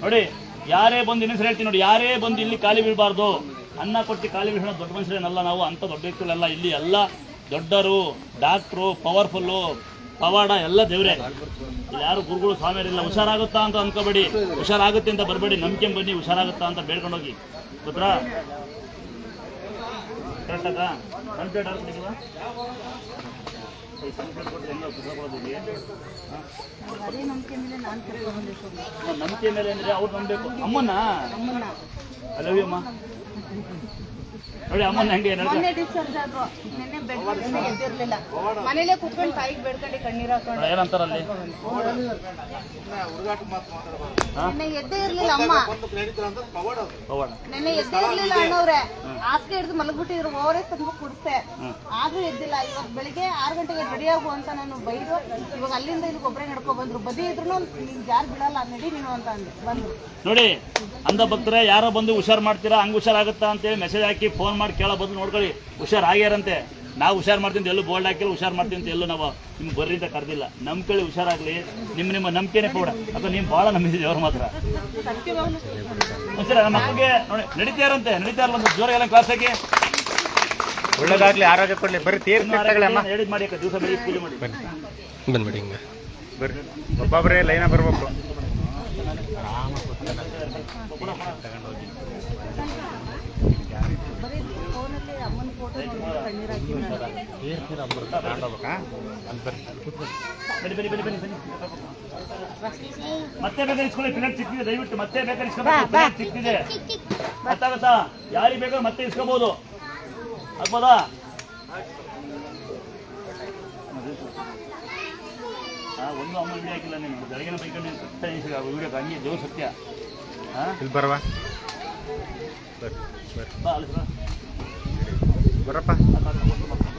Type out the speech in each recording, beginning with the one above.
ನೋಡಿ, ಯಾರೇ ಬಂದು ಇನ್ನೊಂದ್ಸರಿ ಹೇಳ್ತೀನಿ ನೋಡಿ, ಯಾರೇ ಬಂದು ಇಲ್ಲಿ ಖಾಲಿ ಬೀಳಬಾರ್ದು. ಅನ್ನ ಕೊಟ್ಟು ಖಾಲಿ ಬೀಳೋಣ ದೊಡ್ಡ ಮನುಷ್ಯರೇನಲ್ಲ ನಾವು, ಅಂಥ ದೊಡ್ಡ ವ್ಯಕ್ತಿಗಳೆಲ್ಲ. ಇಲ್ಲಿ ಎಲ್ಲ ದೊಡ್ಡರು, ಡಾಕ್ಟ್ರು, ಪವರ್ಫುಲ್ಲು, ಪವಾಡ ಎಲ್ಲ ದೇವ್ರೆ. ಇಲ್ಲಿ ಯಾರು ಗುರುಗಳು ಸ್ವಾಮಿಯರಿಲ್ಲ. ಹುಷಾರಾಗುತ್ತಾ ಅಂತ ಅನ್ಕೋಬೇಡಿ, ಹುಷಾರಾಗುತ್ತೆ ಅಂತ ಬರಬೇಡಿ, ನಂಬಿಕೆ ಬನ್ನಿ, ಹುಷಾರಾಗುತ್ತಾ ಅಂತ ಬೇಡ್ಕೊಂಡೋಗಿ. ಗೊತ್ತಾ? ಕರೆಕ್ಟಾಗ ಕಂಪ್ಲೀಟ್ ಆಗ್ಬಿಟ್ಟಿದ್ದೀವ. ನಂಬಿಕೆ ಮೇಲೆ ಅಂದರೆ ಅವ್ರು ನಂಬಬೇಕು. ಅಮ್ಮನ್ನ ಅಲ್ಲವ್ಯಮ್ಮ ನೋಡಿ, ಅಮ್ಮನ ಹೆಂಗೆ ಮನೇಲೆ ಕುತ್ಕೊಂಡು ತಾಯಿಗೆ ಬೇಡ್ಕೊಂಡು ಕಣ್ಣೀರ್ ಹಾಕೊಂಡು ಏನಂತಾರಲ್ಲಿ ನೆನ್ನೆ ಎದ್ದೇ ಇರ್ಲಿಲ್ಲ ಅಮ್ಮ, ನೆನ್ನೆ ಎದ್ದೇ ಇರ್ಲಿಲ್ಲ ಅಣ್ಣವ್ರೆ. ಹಾಸಿಗೆ ಹಿಡಿದು ಮಲಗ್ಬಿಟ್ಟಿದ್ರು, ಓವರೇ ತಂದು ಕುಡಿಸ್ತೆ, ಆದ್ರೂ ಎದ್ದಿಲ್ಲ. ಇವಾಗ ಬೆಳಿಗ್ಗೆ 6 ಗಂಟೆಗೆ ರೆಡಿ ಆಗು ಅಂತ ನಾನು ಬೈದು, ಇವಾಗ ಅಲ್ಲಿಂದ ಇಲ್ಲಿ ಒಬ್ಬರೇ ನಡ್ಕೊ ಬಂದ್ರು. ಬದಿ ಇದ್ರು ನಿನ್ ಜಾರ್ ಬಿಡಲ್ಲ, ನಡಿ ನೀನು ಅಂತ ಅಂದೆ ಬಂದ್ರು. ನೋಡಿ, ಅಂಧ ಭಕ್ತರೆ ಯಾರೋ ಬಂದು ಹುಷಾರ್ ಮಾಡ್ತೀರಾ, ಹಂಗೆ ಹುಷಾರಾಗುತ್ತಾ ಅಂತೇಳಿ ಮೆಸೇಜ್ ಹಾಕಿ ಫೋನ್ ಮಾಡಿ ಕೇಳೋ ಬದಲು ನೋಡ್ಕೊಳ್ಳಿ, ಹುಷಾರ್ ಆಗ್ಯಾರಂತೆ. ನಾವು ಹುಷಾರ್ ಮಾಡ್ತೀನಿ ಎಲ್ಲೂ ಬೋಲ್ಡ್ ಹಾಕಿಲ್ಲ, ಹುಷಾರ್ ಮಾಡ್ತೀನಿ ಅಂತ ಎಲ್ಲೂ ನಾವು ನಿಮ್ಗೆ ಬರ್ರಿ ಅಂತ ಕರೆದಿಲ್ಲ. ನಂಬ್ಕೊಳ್ಳಿ, ಹುಷಾರಾಗಲಿ. ನಿಮ್ಮ ನಂಬಿಕೆನೇ ಪೌಡ, ಅಥವಾ ನೀವು ಭಾಳ ನಂಬಿದ್ದೀವಿ ಅವ್ರ ಮಾತ್ರ. ಸರಿ, ನಮ್ಮ ಮಕ್ಕಳಿಗೆ ನೋಡಿ ನಡೀತಾ ಇರಲ್ಲ ಒಂದು ಜೋರಾಗೆಲ್ಲ ಕ್ಲಾಸ್ ಹಾಕಿ ಒಳ್ಳೇದಾಗ್ಲಿ, ಆರೋಗ್ಯ ಕೊಡ್ಲಿ. ಬರೀ ಹೇಳಿದ್ ಮಾಡಿ ದಿವಸ ಬೆಳಿಗ್ಗೆ ಪೂಜೆ ಮಾಡಿ ಬಂದ್ಬಿಡಿ. ಹಿಂಗೆ ಬರ್ರಿ, ಒಬ್ಬೊಬ್ಬರೇ ಲೈನ ಬರ್ಬೇಕು. ಮತ್ತೆ ಬೇಕಾದ್ರೆ ಇಸ್ಕೊಳ್ಳಿ, ಪ್ಲೇಟ್ ಸಿಕ್ತಿದೆ, ದಯವಿಟ್ಟು ಮತ್ತೆ ಬೇಕಾದ್ರೆ ಇಸ್ಕೋಬೇಕು. ಪ್ಲೇಟ್ ಸಿಕ್ತಿದೆ, ಗೊತ್ತಾಗತ್ತಾ? ಯಾರಿಗೆ ಬೇಕಾದ್ರೆ ಮತ್ತೆ ಇಸ್ಕೋಬಹುದು, ಆಗ್ಬೋದಾ? ಒಂದು ಅಮ್ಮ ವಿಡಿಯೋ ಹಾಕಿಲ್ಲ ನೀನು, ಬೆಳಗಿನ ಬೈಕೊಂಡು ವಿಡಿಯೋ ಹಂಗೆ ದೇವ್ರ ಸತ್ಯ. ಇಲ್ಲಿ ಬರವಾ, ಬರಪ್ಪ.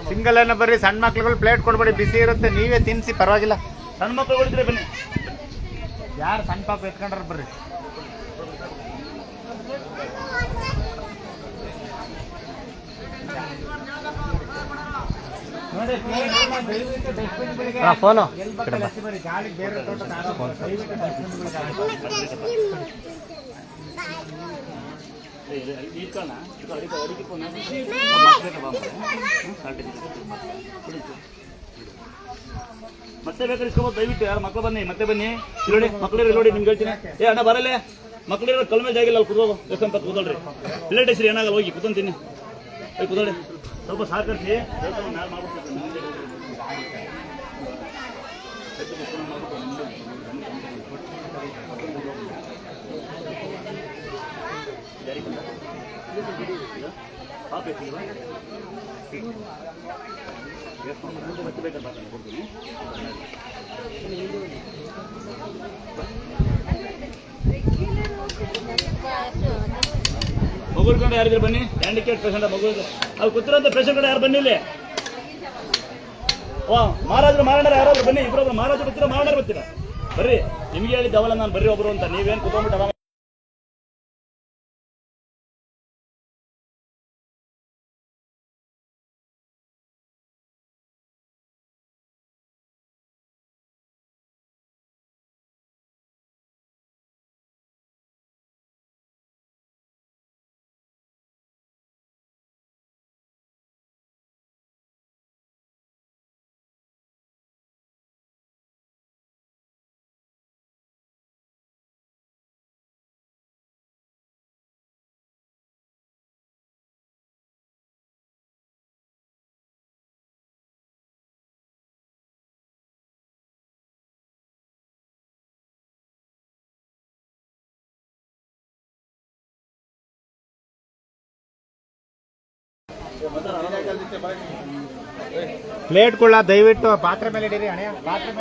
ಸಿಂಗಲ್ ಅನ್ನ ಬರ್ರಿ, ಸಣ್ಣ ಮಕ್ಳುಗಳು ಪ್ಲೇಟ್ ಕೊಡ್ಬೇಡಿ, ಬಿಸಿ ಇರುತ್ತೆ, ನೀವೇ ತಿನ್ಸಿ, ಪರವಾಗಿಲ್ಲ. ಸಣ್ಣ ಮಕ್ಕಳು ಹೊಡಿದ್ರೆ ಬನ್ನಿ, ಯಾರು ಸಣ್ಣ ಪಾಪ ಎತ್ಕೊಂಡ್ರ ಬರ್ರಿ. ಫೋನು ಮತ್ತೆ ಬೇಕಾದ್ರೆ ಇಸ್ಕೋಬೋದು, ದಯವಿಟ್ಟು. ಯಾರು ಮಕ್ಕಳು ಬನ್ನಿ, ಮತ್ತೆ ಬನ್ನಿ. ಇಲ್ಲಿ ಮಕ್ಕಳಿರೋ ನೋಡಿ, ನಿಮ್ಗೆ ಹೇಳ್ತೀನಿ. ಅಣ್ಣ ಬರಲ್ಲೇ, ಮಕ್ಕಳಿರೋ ಕಲ್ಮೆ ಜಾಗಿಲ್ಲ, ಅಲ್ಲಿ ಕೂದೋದು ಬೇಕಂತ ಕೂದಲ್ರಿ. ಪ್ಲೇಟ್ ಹೆಸರು ಏನಾಗಲ್ಲ, ಹೋಗಿ ಕೂತ್ಕೊಂತೀನಿ, ಕೂದೋಡಿ. ಸ್ವಲ್ಪ ಸಹಕರಿಸಿ, ಮಗುರು ಕಂಡು ಯಾರಿದ್ರೆ ಬನ್ನಿ. ಹ್ಯಾಂಡಿಕ್ಯಾಪ್ ಪೇಷಂಟ್ ಮಗು ಅಲ್ಲಿ ಕೂತಿರೋಂಥ ಪೇಷಂಟ್ ಕಡೆ ಯಾರು ಬನ್ನಿ ಇಲ್ಲಿ. ಮಹಾರಾಜರು ಮಾರಾಡಾರ ಯಾರಾದ್ರು ಬನ್ನಿ, ಇಬ್ಬರೊಬ್ರು ಮಹಾರಾಜರು ಬರ್ತೀರಾ, ಮಾರಾಡಾರ ಬರ್ತೀರಾ, ಬರ್ರಿ. ನಿಮ್ಗೆ ಹೇಳಿದ್ದ ಅವಲ್ಲ ನಾನು ಬರ್ರಿ ಒಬ್ರು ಅಂತ, ನೀವೇನು ಕೂತ್ಕೊಂಡ್ಬಿಟ್ಟು ಪ್ಲೇಟ್ಗಳ ದಯವಿಟ್ಟು ಪಾತ್ರೆ ಮೇಲೆ ಇಡೀರಿ, ಹಣೆ ಪಾತ್ರೆ.